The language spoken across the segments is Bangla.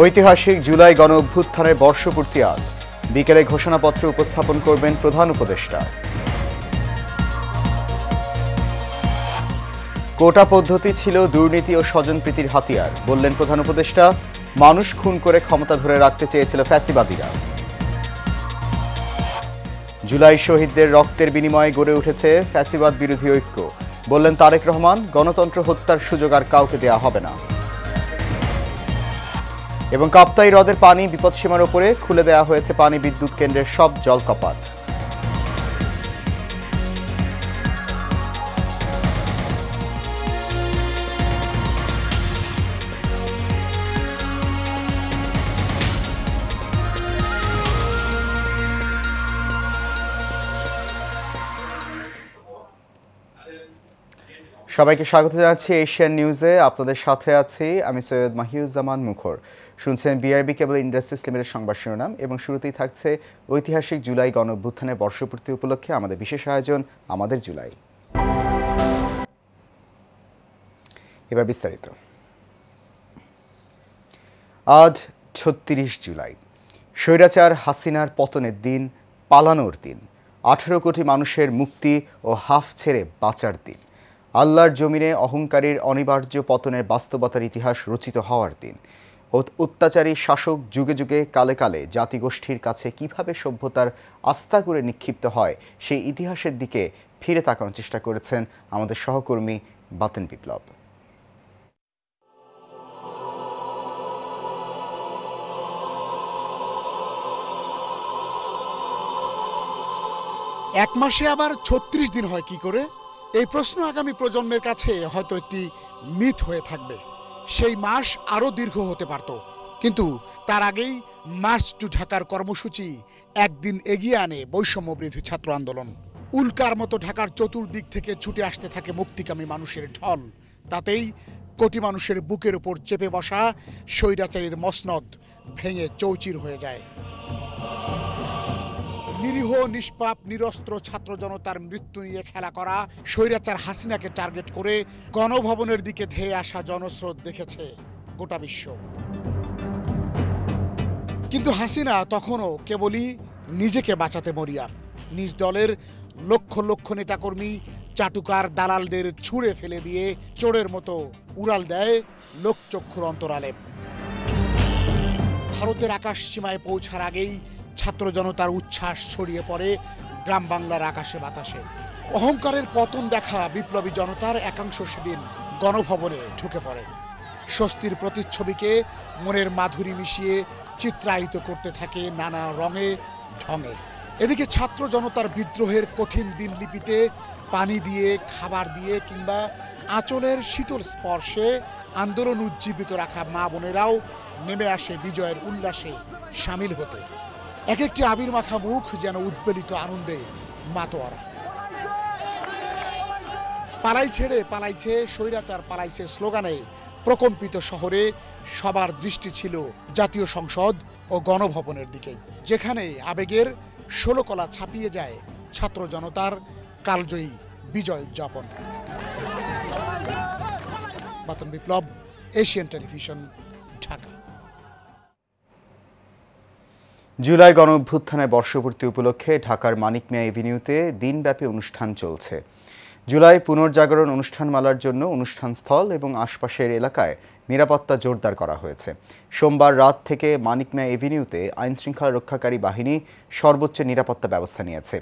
ঐতিহাসিক জুলাই গণ অভ্যুত্থানের বর্ষপূর্তি আজ বিকেলে ঘোষণাপত্র উপস্থাপন করবেন প্রধান উপদেষ্টা। কোটা পদ্ধতি ছিল দুর্নীতি ও স্বজনপ্রীতির হাতিয়ার বললেন প্রধান উপদেষ্টা। মানুষ খুন করে ক্ষমতা ধরে রাখতে চেয়েছিল ফ্যাসিবাদীরা। জুলাই শহীদদের রক্তের বিনিময়ে গড়ে উঠেছে ফ্যাসিবাদ বিরোধী ঐক্য বললেন তারেক রহমান। গণতন্ত্র হত্যার সুযোগ আর কাউকে দেয়া হবে না। এবং কাপ্তাই হ্রদের পানি বিপদসীমার উপরে খুলে দেওয়া হয়েছে পানি বিদ্যুৎ কেন্দ্রের সব জলকপাট। সবাইকে স্বাগত জানাচ্ছি এশিয়ান নিউজে। আপনাদের সাথে আছি আমি সৈয়দ মাহিউজ্জামান মুখর। শুনছেন বিআরবি কেবল ইন্ডাস্ট্রিজ লিমিটেড সংবাদ শিরোনাম এবং শুরুতেই থাকছে ঐতিহাসিক জুলাই গণ অভ্যুত্থানের বর্ষপূর্তি উপলক্ষে আমাদের বিশেষ আয়োজন আমাদের জুলাই। এবার বিস্তারিত। আজ ৩৬ জুলাই, স্বৈরাচার হাসিনার পতনের দিন, পালানোর দিন, ১৮ কোটি মানুষের মুক্তি ও হাফ ছেড়ে বাঁচার দিন, আল্লাহর জমিনে অহংকারীর অনিবার্য পতনের বাস্তবতার ইতিহাস রচিত হওয়ার দিন। অত্যাচারী শাসক যুগে যুগে কালে কালে জাতিগোষ্ঠীর কাছে কিভাবে সভ্যতার আস্থা করে নিক্ষিপ্ত হয় সেই ইতিহাসের দিকে ফিরে তাকানোর চেষ্টা করেছেন আমাদের সহকর্মী বাতেন বিপ্লব। এক মাসে আবার ৩৬ দিন হয় কি করে? এই প্রশ্ন আগামী প্রজন্মের কাছে হয়তো একটি মিথ হয়ে থাকবে। সেই মাস আরও দীর্ঘ হতে পারত, কিন্তু তার আগেই মার্চ টু ঢাকার কর্মসূচি একদিন এগিয়ে আনে বৈষম্য বিরোধী ছাত্র আন্দোলন। উল্কার মতো ঢাকার চতুর্দিক থেকে ছুটে আসতে থাকে মুক্তিকামী মানুষের ঢল। তাতেই কোটি মানুষের বুকের উপর চেপে বসা স্বৈরাচারীর মসনদ ভেঙে চৌচির হয়ে যায়। নিরীহ নিষ্পাপ নিরস্ত্র ছাত্র জনতার মৃত্যু নিয়ে খেলা করা স্বৈরাচার হাসিনাকে টার্গেট করে গণভবনের দিকে ধেয়ে আসা জনস্রোত দেখেছে গোটা বিশ্ব। কিন্তু হাসিনা তখনও কেবলই নিজেকে বাঁচাতে মরিয়া। নিজ দলের লক্ষ লক্ষ নেতাকর্মী চাটুকার দালালদের ছুঁড়ে ফেলে দিয়ে চোরের মতো উড়াল দেয় লোকচক্ষুর অন্তরালে। ভারতের আকাশ সীমায় পৌঁছার আগেই ছাত্র জনতার উচ্ছ্বাস ছড়িয়ে পড়ে গ্রাম বাংলার আকাশে বাতাসে। অহংকারের পতন দেখা বিপ্লবী জনতার একাংশ সেদিন গণভবনে ঢুকে পড়ে। স্বস্তির প্রতিচ্ছবিকে মনের মাধুরী মিশিয়ে চিত্রায়িত করতে থাকে নানা রঙে ঢঙে। এদিকে ছাত্র জনতার বিদ্রোহের কঠিন দিনলিপিতে পানি দিয়ে, খাবার দিয়ে কিংবা আঁচলের শীতল স্পর্শে আন্দোলন উজ্জীবিত রাখা মা বোনেরাও নেমে আসে বিজয়ের উল্লাসে সামিল হতে। এক একটি আবির মাখা মুখ যেন উদ্বেলিত আনন্দে মাতোয়ারা। পালাই ছেড়ে পালাইছে স্বৈরাচার পালাইছে স্লোগানে প্রকম্পিত শহরে সবার দৃষ্টি ছিল জাতীয় সংসদ ও গণভবনের দিকে, যেখানে আবেগের ষোলকলা ছাপিয়ে যায় ছাত্র জনতার কালজয়ী বিজয় উদযাপন। বাতন বিপ্লব, এশিয়ান টেলিভিশন, ঢাকা। জুলাই গণ অভ্যুত্থানের বর্ষপূর্তি উপলক্ষে ঢাকার মানিক মিয়া এভিনিউতে দিনব্যাপী অনুষ্ঠান চলছে। জুলাই পুনর্জাগরণ অনুষ্ঠানমালার জন্য অনুষ্ঠানস্থল এবং আশপাশের এলাকায় নিরাপত্তা জোরদার করা হয়েছে। সোমবার রাত থেকে মানিক মিয়া এভিনিউতে আইনশৃঙ্খলা রক্ষাকারী বাহিনী সর্বোচ্চ নিরাপত্তা ব্যবস্থা নিয়েছে।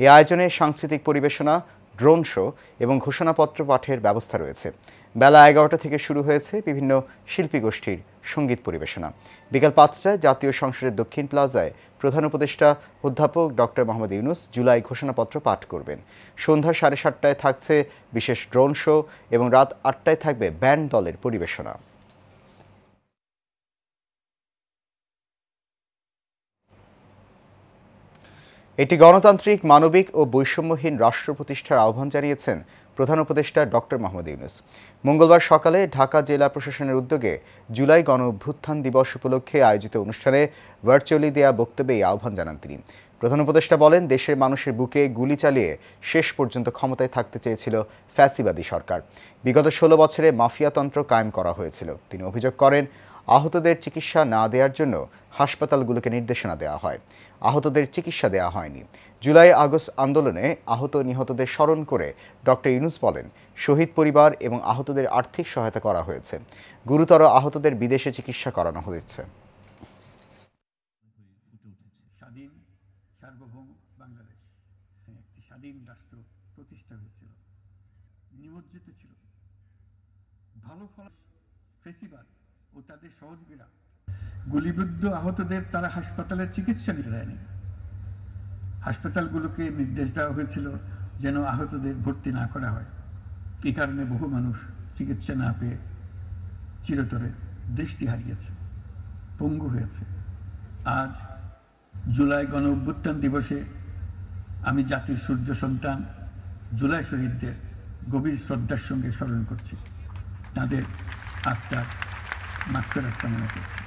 এই আয়োজনে সাংস্কৃতিক পরিবেশনা, ড্রোন শো এবং ঘোষণাপত্র পাঠের ব্যবস্থা রয়েছে। বেলা 11টা থেকে শুরু হয়েছে বিভিন্ন শিল্পী গোষ্ঠীর সঙ্গীত পরিবেশনা। বিকাল 5টায় জাতীয় সংসদের দক্ষিণ প্লাজায় প্রধান উপদেষ্টা অধ্যাপক ডক্টর মোহাম্মদ ইউনূস জুলাই ঘোষণাপত্র পাঠ করবেন। সন্ধ্যা 7:30টায় থাকছে বিশেষ ড্রোন শো এবং রাত 8টায় থাকবে ব্যান্ড দলের পরিবেশনা। এটি গণতান্ত্রিক, মানবিক ও বৈষম্যহীন রাষ্ট্র প্রতিষ্ঠার আহ্বান জানিয়েছেন প্রধান উপদেষ্টা ডক্টর মোহাম্মদ ইউনূস। মঙ্গলবার সকালে ঢাকা জেলা প্রশাসনের উদ্যোগে জুলাই গণ অভ্যুত্থান দিবস উপলক্ষে আয়োজিত অনুষ্ঠানে ভার্চুয়ালি দেয়া বক্তব্যে এই আহ্বান জানান তিনি। প্রধান উপদেষ্টা বলেন, দেশের মানুষের বুকে গুলি চালিয়ে শেষ পর্যন্ত ক্ষমতায় থাকতে চেয়েছিল ফ্যাসিবাদী সরকার। বিগত 16 বছরে মাফিয়াতন্ত্র কায়েম করা হয়েছিল। তিনি অভিযোগ করেন, আহতদের চিকিৎসা না দেওয়ার জন্য হাসপাতালগুলোকে নির্দেশনা দেওয়া হয়। আহতদের চিকিৎসা দেওয়া হয়নি। জুলাই আগস্ট আন্দোলনে আহত নিহতদের স্মরণ করে ডক্টর ইউনূস বলেন, শহীদ পরিবার এবং আহতদের আর্থিক সহায়তা করা হয়েছে। গুরুতর আহতদের বিদেশে চিকিৎসা করানো হয়েছে। স্বাধীন সার্বভৌম বাংলাদেশ একটি স্বাধীন রাষ্ট্র প্রতিষ্ঠা হয়েছিল, নিমজ্জিত ছিল ভালো ফল। ফেসিবাদ ও তাদের সহযোগীরা গুলিবিদ্ধ আহতদের তারা হাসপাতালের চিকিৎসা নিতে দেয়নি। হাসপাতালগুলোকে নির্দেশ দেওয়া হয়েছিল যেন আহতদের ভর্তি না করা হয়। এই কারণে বহু মানুষ চিকিৎসা না পেয়ে চিরতরে দৃষ্টি হারিয়েছে, পঙ্গু হয়েছে। আজ জুলাই গণ অভ্যুত্থান দিবসে আমি জাতির সূর্য সন্তান জুলাই শহীদদের গভীর শ্রদ্ধার সঙ্গে স্মরণ করছি, তাদের আত্মার মাগফিরাত কামনা করছি।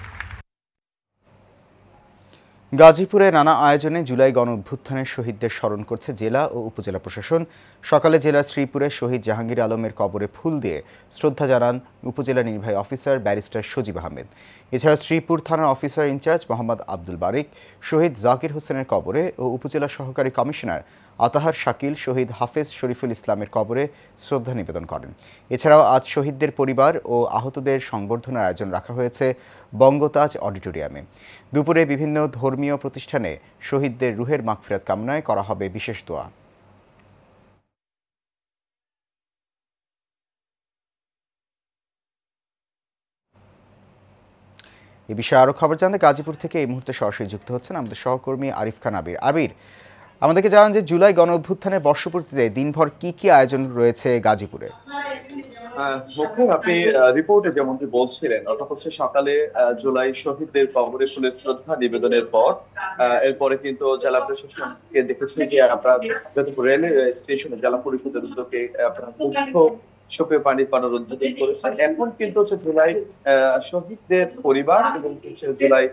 গাজীপুরে নানা আয়োজনে জুলাই গণ অভ্যুত্থানের শহীদদের স্মরণ করছে জেলা ও উপজেলা প্রশাসন। সকালে জেলা শ্রীপুরে শহীদ জাহাঙ্গীর আলমের কবরে ফুল দিয়ে শ্রদ্ধা জানান উপজেলা নির্বাহী অফিসার ব্যারিস্টার সজীব আহমেদ। এছাড়া শ্রীপুর থানার অফিসার ইনচার্জ মোহাম্মদ আব্দুল বারিক শহীদ জাকির হোসেনের কবরে ও উপজেলা সহকারী কমিশনার আতাহার শাকিল শহীদ হাফেজ শরীফুল ইসলামের কবরে শ্রদ্ধা নিবেদন করেন। এছাড়াও আজ শহীদদের পরিবার ও আহতদের সংবর্ধনার আয়োজন রাখা হয়েছে বঙ্গতাজ অডিটোরিয়ামে। দুপুরে বিভিন্ন ধর্মীয় প্রতিষ্ঠানে শহীদদের রুহের মাগফিরাত কামনায় করা হবে বিশেষ দোয়া। এ বিষয়ে আরও খবর জানতে গাজীপুর থেকে এই মুহূর্তে সরাসরি যুক্ত হচ্ছেন আমাদের সহকর্মী আরিফ খান আবির। আবির, আমাদেরকে জানান যে জুলাই গণ অভ্যুত্থানের বর্ষপূর্তিতে দিনভর কি আয়োজন রয়েছে গাজীপুরে? আপনি রিপোর্টে যেমনটি বলছিলেন, অর্থাৎ হচ্ছে সকালে জুলাই শহীদদের কবরে ফুলের শ্রদ্ধা নিবেদনের পর এরপরে কিন্তু জেলা প্রশাসনকে দেখেছি যে আপনার রেলওয়ে স্টেশনে জেলা পরিষদের উদ্যোগে আপনার শোকে পানি পানের উদ্বোধন করেছে। এখন কিন্তু হচ্ছে জুলাই শহীদদের পরিবার এবং হচ্ছে জুলাই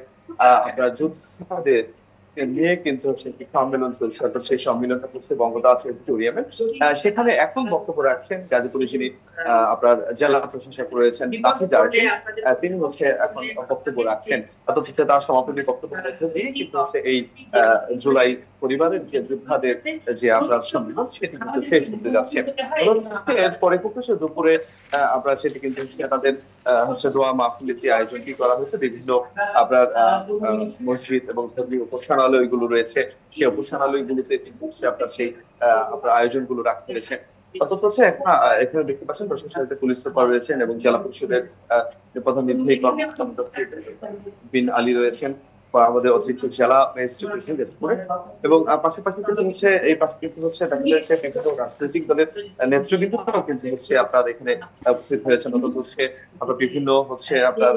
আপনার যোদ্ধাদের নিয়ে কিন্তু হচ্ছে একটি সম্মেলন চলছে, অর্থাৎ সেই সম্মেলনটা হচ্ছে বঙ্গতাজ অডিটোরিয়ামে। সেখানে এখন বক্তব্য রাখছেন গাজীপুরে যিনি আপনার জেলা প্রশাসক রয়েছেন তিনি হচ্ছে এখন বক্তব্য রাখছেন, অর্থাৎ হচ্ছে তার সমাপনী বক্তব্য দিয়ে কিন্তু হচ্ছে এই জুলাই পরিবারের যে যোদ্ধাদের যে আপনার সম্মেলন সেটি কিন্তু শেষ হতে যাচ্ছে। এরপরে কিন্তু দুপুরে আপনার সেটি কিন্তু তাদের হচ্ছে দোয়া মাহফিলের যে আয়োজনটি করা হয়েছে বিভিন্ন আপনার মসজিদ এবং ধর্মীয় উপাসনালয়গুলো রয়েছে, সেই উপাসনালয়গুলোতে হচ্ছে আপনার সেই আপনার আয়োজনগুলো রাখা হয়েছে। অর্থাৎ হচ্ছে এখানে দেখতে পাচ্ছেন প্রশাসনের পুলিশ সুপার রয়েছেন এবং জেলা পরিষদের প্রধান নির্বাহী কর্মকর্তা বিন আলী রয়েছেন, আমাদের অতিরিক্ত জেলা ম্যাজিস্ট্রেট রয়েছেন গাজীপুরে। এবং পাশাপাশি কিন্তু হচ্ছে এই পাশে কিন্তু হচ্ছে দেখা যাচ্ছে বিভিন্ন রাজনৈতিক দলের নেতৃবৃন্দরাও কিন্তু হচ্ছে আপনার এখানে উপস্থিত হয়েছেন। অর্থাৎ হচ্ছে আপনার বিভিন্ন হচ্ছে আপনার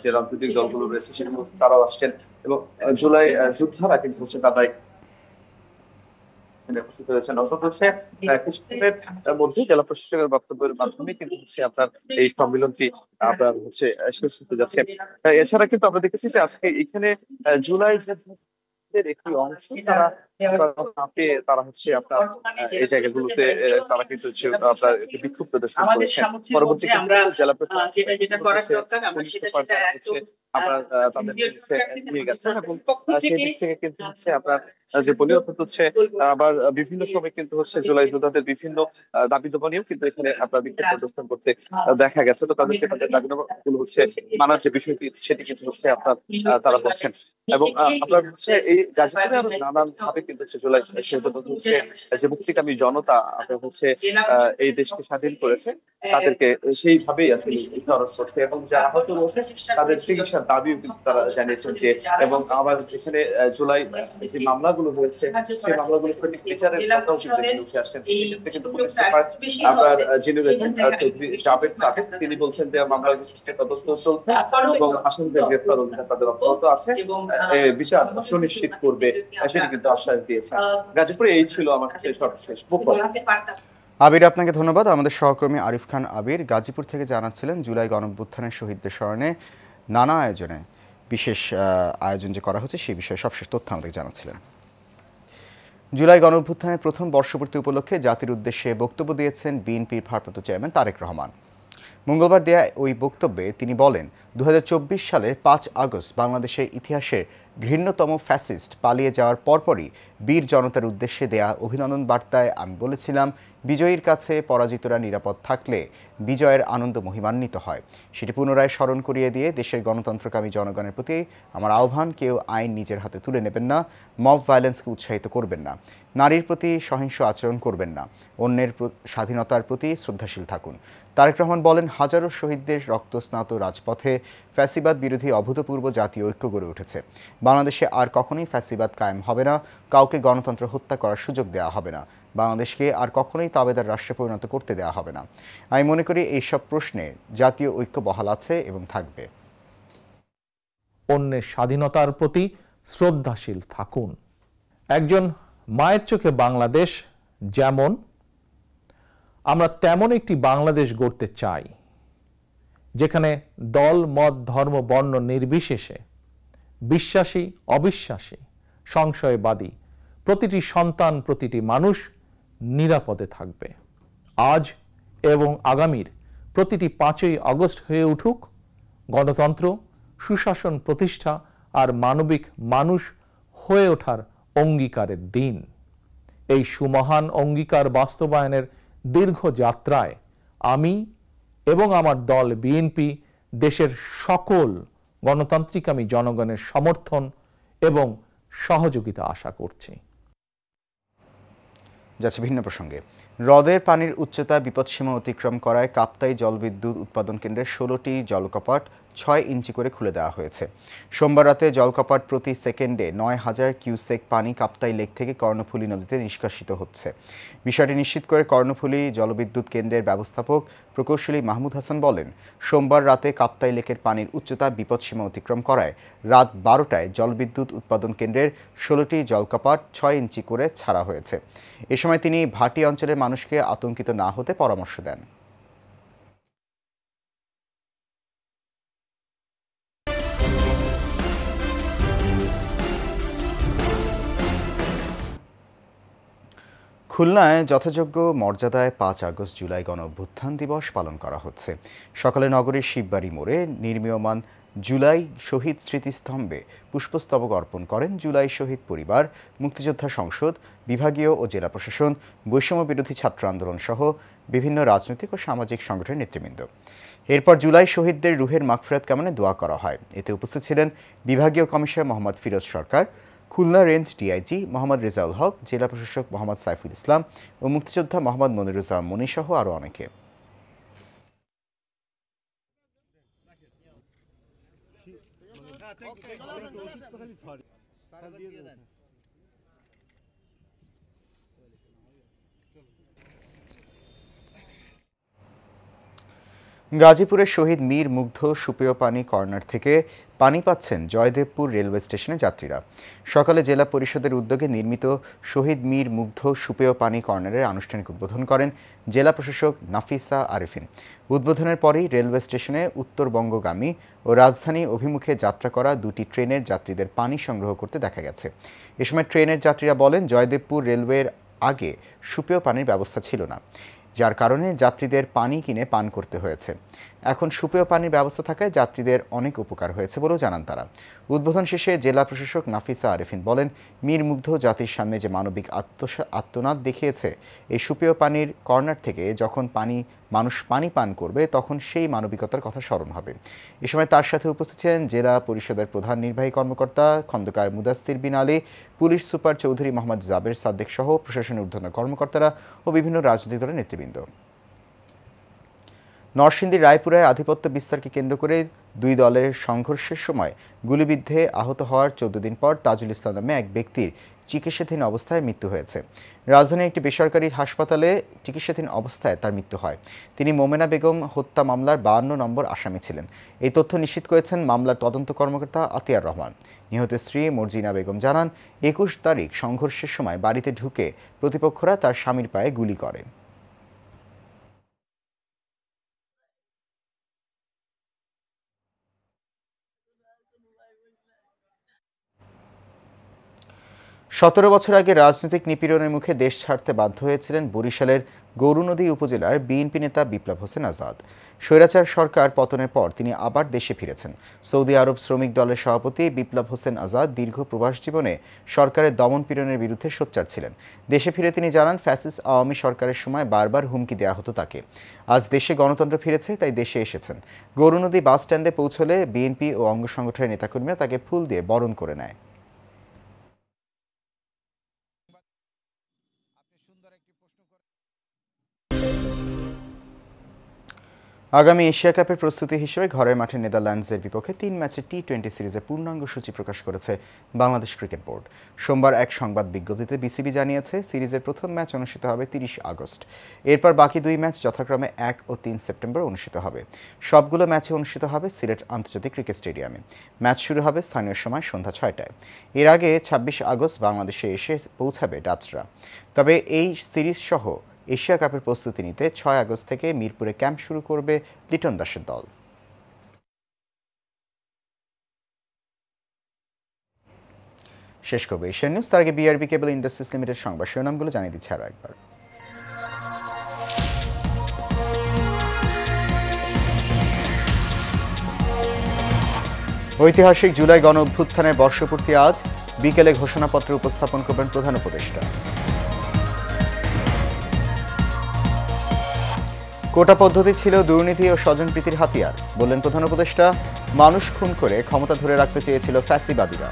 যে রাজনৈতিক দলগুলো রয়েছে সেগুলো তারাও আসছেন এবং জুলাই যোদ্ধারা কিন্তু হচ্ছে তারাই উপস্থিত হয়েছেন। অর্থাৎ হচ্ছে কিছুক্ষণের মধ্যে জেলা প্রশাসকের বক্তব্যের মাধ্যমে কিন্তু হচ্ছে আপনার এই সম্মেলনটি আপনার হচ্ছে শেষ হতে যাচ্ছে। এছাড়া কিন্তু আমরা দেখেছি যে আজকে এখানে জুলাই একটি অংশ তারা হচ্ছে আপনার এই জায়গাগুলোতে তারা কিন্তু আপনার বিক্ষোভ প্রদর্শন করেছেন। পরবর্তীতে জেলা প্রশাসন আপনার তাদের নিয়ে গেছেন এবং সেই দিক থেকে কিন্তু হচ্ছে আপনার যে বলি অর্থাৎ হচ্ছে আবার বিভিন্ন সময় কিন্তু হচ্ছে জুলাই যোদ্ধাদের বিভিন্ন দাবি দাবা নিয়েও কিন্তু এখানে আপনার বিক্ষোভ প্রদর্শন করতে দেখা গেছে। তো তাদেরকে তাদের দাবি দাবাগুলো হচ্ছে মানার যে বিষয়টি সেটি কিন্তু হচ্ছে আপনার তারা বলছেন। এবং আপনার হচ্ছে এই গাজীপুরে আরো নানান ভাবে কিন্তু হচ্ছে জুলাই হচ্ছে যে মুক্তিকামী জনতা আপনার হচ্ছে এই দেশকে স্বাধীন করেছে তাদেরকে সেইভাবেই আসলে স্মরণ করছে এবং যারা আহত রয়েছে তাদের চিকিৎসার দাবিও কিন্তু তারা জানিয়েছেন যে এবং আবার যেখানে জুলাই যে মামলাগুলো হয়েছে সেই মামলাগুলো সঠিক বিচারের কথাও কিন্তু উঠে আসছেন। কিন্তু পুলিশ সুপার আপনার যিনি রয়েছেন জাবেদ সাহেব তিনি বলছেন যে মামলার তদন্ত চলছে এবং আসামিদের গ্রেফতার অভিযান তাদের অব্যাহত আছে, বিচার সুনিশ্চিত করবে সেটি কিন্তু আশ্বাস দিয়েছেন। গাজীপুরে এই ছিল আমার কাছে সর্বশেষ। আবির, আপনাকে ধন্যবাদ। আমাদের সহকর্মী আরিফ খান আবির গাজীপুর থেকে জানাচ্ছিলেন জুলাই গণঅভ্যুত্থানের শহীদদের স্মরণে নানা আয়োজনে বিশেষ আয়োজন যে করা হচ্ছে সেই বিষয়ে সবশেষ তথ্য আমাদের জানাচ্ছিলেন। জুলাই গণঅভ্যুত্থানের প্রথম বর্ষপূর্তি উপলক্ষে জাতির উদ্দেশ্যে বক্তব্য দিয়েছেন বিএনপির ভারপ্রাপ্ত চেয়ারম্যান তারেক রহমান। মঙ্গলবার দেয়া ওই বক্তব্যে তিনি বলেন, 2024 সালের 5 আগস্ট বাংলাদেশের ইতিহাসে ঘৃণ্যতম ফ্যাসিস্ট পালিয়ে যাওয়ার পরপরই বীর জনতার উদ্দেশ্যে দেয়া অভিনন্দন বার্তায় আমি বলেছিলাম, বিজয়ীর কাছে পরাজিতরা নিরাপদ থাকলে বিজয়ের আনন্দ মহিমান্বিত হয়। সেটি পুনরায় স্মরণ করিয়ে দিয়ে দেশের গণতন্ত্রকামী জনগণের প্রতি আমার আহ্বান, কেউ আইন নিজের হাতে তুলে নেবেন না, মব ভায়োলেন্সকে উৎসাহিত করবেন না, নারীর প্রতি সহিংস আচরণ করবেন না, অন্যের স্বাধীনতার প্রতি শ্রদ্ধাশীল থাকুন। তারেক রহমান বলেন, হাজারো শহীদদের রক্তস্নাত রাজপথে ফ্যাসিবাদ বিরোধী অভূতপূর্ব জাতীয় ঐক্য গড়ে উঠেছে। বাংলাদেশে আর কখনোই ফ্যাসিবাদ কায়েম হবে না, কাউকে গণতন্ত্র হত্যা করার সুযোগ দেওয়া হবে না, বাংলাদেশকে আর কখনোই তাবেদার রাষ্ট্রে পরিণত করতে দেওয়া হবে না। আমি মনে করি এইসব প্রশ্নে জাতীয় ঐক্য বহাল আছে এবং থাকবে। অন্যের স্বাধীনতার প্রতি শ্রদ্ধাশীল থাকুন। একজন মায়ের চোখে বাংলাদেশ যেমন, আমরা তেমন একটি বাংলাদেশ গড়তে চাই, যেখানে দল, মত, ধর্ম, বর্ণ নির্বিশেষে বিশ্বাসী, অবিশ্বাসী, সংশয়বাদী প্রতিটি সন্তান, প্রতিটি মানুষ নিরাপদে থাকবে। আজ এবং আগামীর প্রতিটি 5ই আগস্ট হয়ে উঠুক গণতন্ত্র, সুশাসন প্রতিষ্ঠা আর মানবিক মানুষ হয়ে ওঠার অঙ্গীকারের দিন। এই সুমহান অঙ্গীকার বাস্তবায়নের দীর্ঘ যাত্রায় আমি এবং আমার দল বিএনপি দেশের সকল গণতান্ত্রিকামী জনগণের সমর্থন এবং সহযোগিতা আশা করছি। যাচ্ছে ভিন্ন প্রসঙ্গে, হ্রদের পানির উচ্চতা বিপদসীমা অতিক্রম করায় কাপ্তাই জলবিদ্যুৎ উৎপাদন কেন্দ্রের 16টি জলকপাট 6 ইঞ্চি করে খুলে দেওয়া হয়েছে। সোমবার রাতে জলকপাট প্রতি সেকেন্ডে 9000 কিউসেক পানি কাপ্তাই লেক থেকে কর্ণফুলী নদীতে নিষ্কাশিত হচ্ছে। বিষয়টি নিশ্চিত করে কর্ণফুলী জলবিদ্যুৎ কেন্দ্রের ব্যবস্থাপক প্রকৌশলী মাহমুদ হাসান বলেন, সোমবার রাতে কাপ্তাই লেকের পানির উচ্চতা বিপদসীমা অতিক্রম করায় রাত 12টায় জলবিদ্যুৎ উৎপাদন কেন্দ্রের 16টি জলকপাট 6 ইঞ্চি করে ছাড়া হয়েছে। এ সময় তিনি ভাটি অঞ্চলের মানুষকে আতঙ্কিত না হতে পরামর্শ দেন। খুলনায় যথাযোগ্য মর্যাদায় 5 আগস্ট জুলাই গণঅভ্যুত্থান দিবস পালন করা হচ্ছে। সকালে নগরীর শিববাড়ি মোড়ে নির্মীয়মান জুলাই শহীদ স্মৃতিস্তম্ভে পুষ্পস্তবক অর্পণ করেন জুলাই শহীদ পরিবার, মুক্তিযোদ্ধা সংসদ, বিভাগীয় ও জেলা প্রশাসন, বৈষম্য বিরোধী ছাত্র আন্দোলন সহ বিভিন্ন রাজনৈতিক ও সামাজিক সংগঠনের নেতৃবৃন্দ। এরপর জুলাই শহীদদের রুহের মাগফিরাত কামনায় দোয়া করা হয়। এতে উপস্থিত ছিলেন বিভাগীয় কমিশনার মোহাম্মদ ফিরোজ সরকার, খুলনা রেঞ্জ ডিআইজি মোহাম্মদ রেজাউল হক, জেলা প্রশাসক মোহাম্মদ সাইফুল ইসলাম ও মুক্তিযোদ্ধা মোহাম্মদ মনিরুজ্জামান মনি সহ আরও অনেকে। গাজীপুরের শহীদ মীর মুগ্ধ সুপেয় পানি কর্নার থেকে পানি পাচ্ছেন জয়দেবপুর রেলওয়ে স্টেশনের যাত্রীরা। সকালে জেলা পরিষদের উদ্যোগে নির্মিত শহীদ মীর মুগ্ধ সুপেয় পানি কর্নারের আনুষ্ঠানিক উদ্বোধন করেন জেলা প্রশাসক নাফিসা আরেফিন। উদ্বোধনের পরেই রেলওয়ে স্টেশনে উত্তরবঙ্গগামী ও রাজধানী অভিমুখে যাত্রা করা 2টি ট্রেনের যাত্রীদের পানি সংগ্রহ করতে দেখা গেছে। এ সময় ট্রেনের যাত্রীরা বলেন, জয়দেবপুর রেলওয়ের আগে সুপেয় পানির ব্যবস্থা ছিল না, যার কারণে যাত্রীদের পানি কিনে পান করতে হয়েছে। এখন সুপেয় পানির ব্যবস্থা থাকায় যাত্রীদের অনেক উপকার হয়েছে বলেও জানান তারা। উদ্বোধন শেষে জেলা প্রশাসক নাফিসা আরেফিন বলেন, মীর মুগ্ধ জাতির সামনে যে মানবিক আত্মনাদ দেখিয়েছে, এই সুপেয় পানির কর্নার থেকে যখন মানুষ পানি পান করবে তখন সেই মানবিকতার কথা স্মরণ হবে। এ সময় তার সাথে উপস্থিত ছিলেন জেলা পরিষদের প্রধান নির্বাহী কর্মকর্তা খন্দকার মুদাসসির বিন আলী, পুলিশ সুপার চৌধুরী মোহাম্মদ জাবের সাদ্দেক সহ প্রশাসনের ঊর্ধ্বতন কর্মকর্তারা ও বিভিন্ন রাজনৈতিক দলের নেতৃবৃন্দ। নরসিংদীর রায়পুরায় আধিপত্য বিস্তারকে কেন্দ্র করে 2 দলের সংঘর্ষের সময় গুলিবিদ্ধে আহত হওয়ার 14 দিন পর তাজুল ইসলাম নামে এক ব্যক্তির চিকিৎসাধীন অবস্থায় মৃত্যু হয়েছে। রাজধানীর একটি বেসরকারি হাসপাতালে চিকিৎসাধীন অবস্থায় তার মৃত্যু হয়। তিনি মোমেনা বেগম হত্যা মামলার 52 নম্বর আসামি ছিলেন। এই তথ্য নিশ্চিত করেছেন মামলার তদন্ত কর্মকর্তা আতিয়ার রহমান। নিহত স্ত্রী মর্জিনা বেগম জানান, 21 তারিখ সংঘর্ষের সময় বাড়িতে ঢুকে প্রতিপক্ষরা তার স্বামীর পায়ে গুলি করে। 17 বছর আগে রাজনৈতিক নিপীড়নের মুখে দেশ ছাড়তে বাধ্য হয়েছিলেন বরিশালের গৌরনদী উপজেলার বিএনপি নেতা বিপ্লব হোসেন আজাদ। স্বৈরাচার সরকার পতনের পর তিনি আবার দেশে ফিরেছেন। সৌদি আরব শ্রমিক দলের সভাপতি বিপ্লব হোসেন আজাদ দীর্ঘ প্রবাস জীবনে সরকারের দমন-পীড়নের বিরুদ্ধে সোচ্চার ছিলেন। দেশে ফিরে তিনি জানান, ফ্যাসিস্ট আওয়ামী সরকারের সময় বারবার হুমকি দেওয়া হতো তাকে। আজ দেশে গণতন্ত্র ফিরেছে, তাই দেশে এসেছেন। গৌরনদী বাস স্ট্যান্ডে পৌঁছলে বিএনপি ও অঙ্গ সংগঠনের নেতাকর্মীরা তাকে ফুল দিয়ে বরণ করে নেয়। আগামী এশিয়া কাপের প্রস্তুতি হিসেবে ঘরের মাঠে নেদারল্যান্ডসের বিপক্ষে 3 ম্যাচের টি-20 সিরিজে পূর্ণাঙ্গ সূচি প্রকাশ করেছে বাংলাদেশ ক্রিকেট বোর্ড। সোমবার এক সংবাদ বিজ্ঞপ্তিতে বিসিবি জানিয়েছে, সিরিজের প্রথম ম্যাচ অনুষ্ঠিত হবে 30 আগস্ট। এরপর বাকি 2 ম্যাচ যথাক্রমে 1 ও 3 সেপ্টেম্বর অনুষ্ঠিত হবে। সবগুলো ম্যাচে অনুষ্ঠিত হবে সিলেট আন্তর্জাতিক ক্রিকেট স্টেডিয়ামে। ম্যাচ শুরু হবে স্থানীয় সময় সন্ধ্যা 6টায়। এর আগে 26 আগস্ট বাংলাদেশে এসে পৌঁছাবে ডাচরা। তবে এই সিরিজ সহ এশিয়া কাপের প্রস্তুতি নিতে 6 আগস্ট থেকে মিরপুরে ক্যাম্প শুরু করবে লিটন দাসের দল। শেষ করবে এশিয়ান নিউজ। তার আগে বিআরবি কেবল ইন্ডাস্ট্রিজ লিমিটেড সংবাদ শিরোনামগুলো জানিয়ে দিচ্ছে আরও একবার। ঐতিহাসিক জুলাই গণ অভ্যুত্থানের বর্ষপূর্তি আজ। বিকেলে ঘোষণাপত্র উপস্থাপন করবেন প্রধান উপদেষ্টা। কোটা পদ্ধতি ছিল দুর্নীতি ও স্বজনপ্রীতির হাতিয়ার, বললেন প্রধান উপদেষ্টা। মানুষ খুন করে ক্ষমতা ধরে রাখতে চেয়েছিল ফ্যাসিবাদীরা।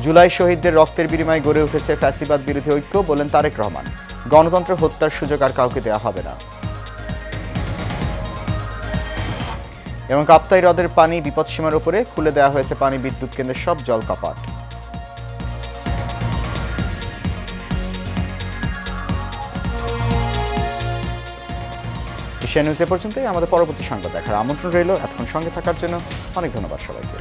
জুলাই শহীদদের রক্তের বিনিময়ে গড়ে উঠেছে ফ্যাসিবাদ বিরোধী ঐক্য, বললেন তারেক রহমান। গণতন্ত্র হত্যার সুযোগ আর কাউকে দেওয়া হবে না। এবং কাপ্তাই হ্রদের পানি বিপদসীমার উপরে, খুলে দেওয়া হয়েছে পানি বিদ্যুৎ কেন্দ্রের সব জল কাপাট। এশিয়া নিউজ এ পর্যন্তই। আমাদের পরবর্তী সংবাদ দেখার আমন্ত্রণ রইল। এতক্ষণ সঙ্গে থাকার জন্য অনেক ধন্যবাদ সবাইকে।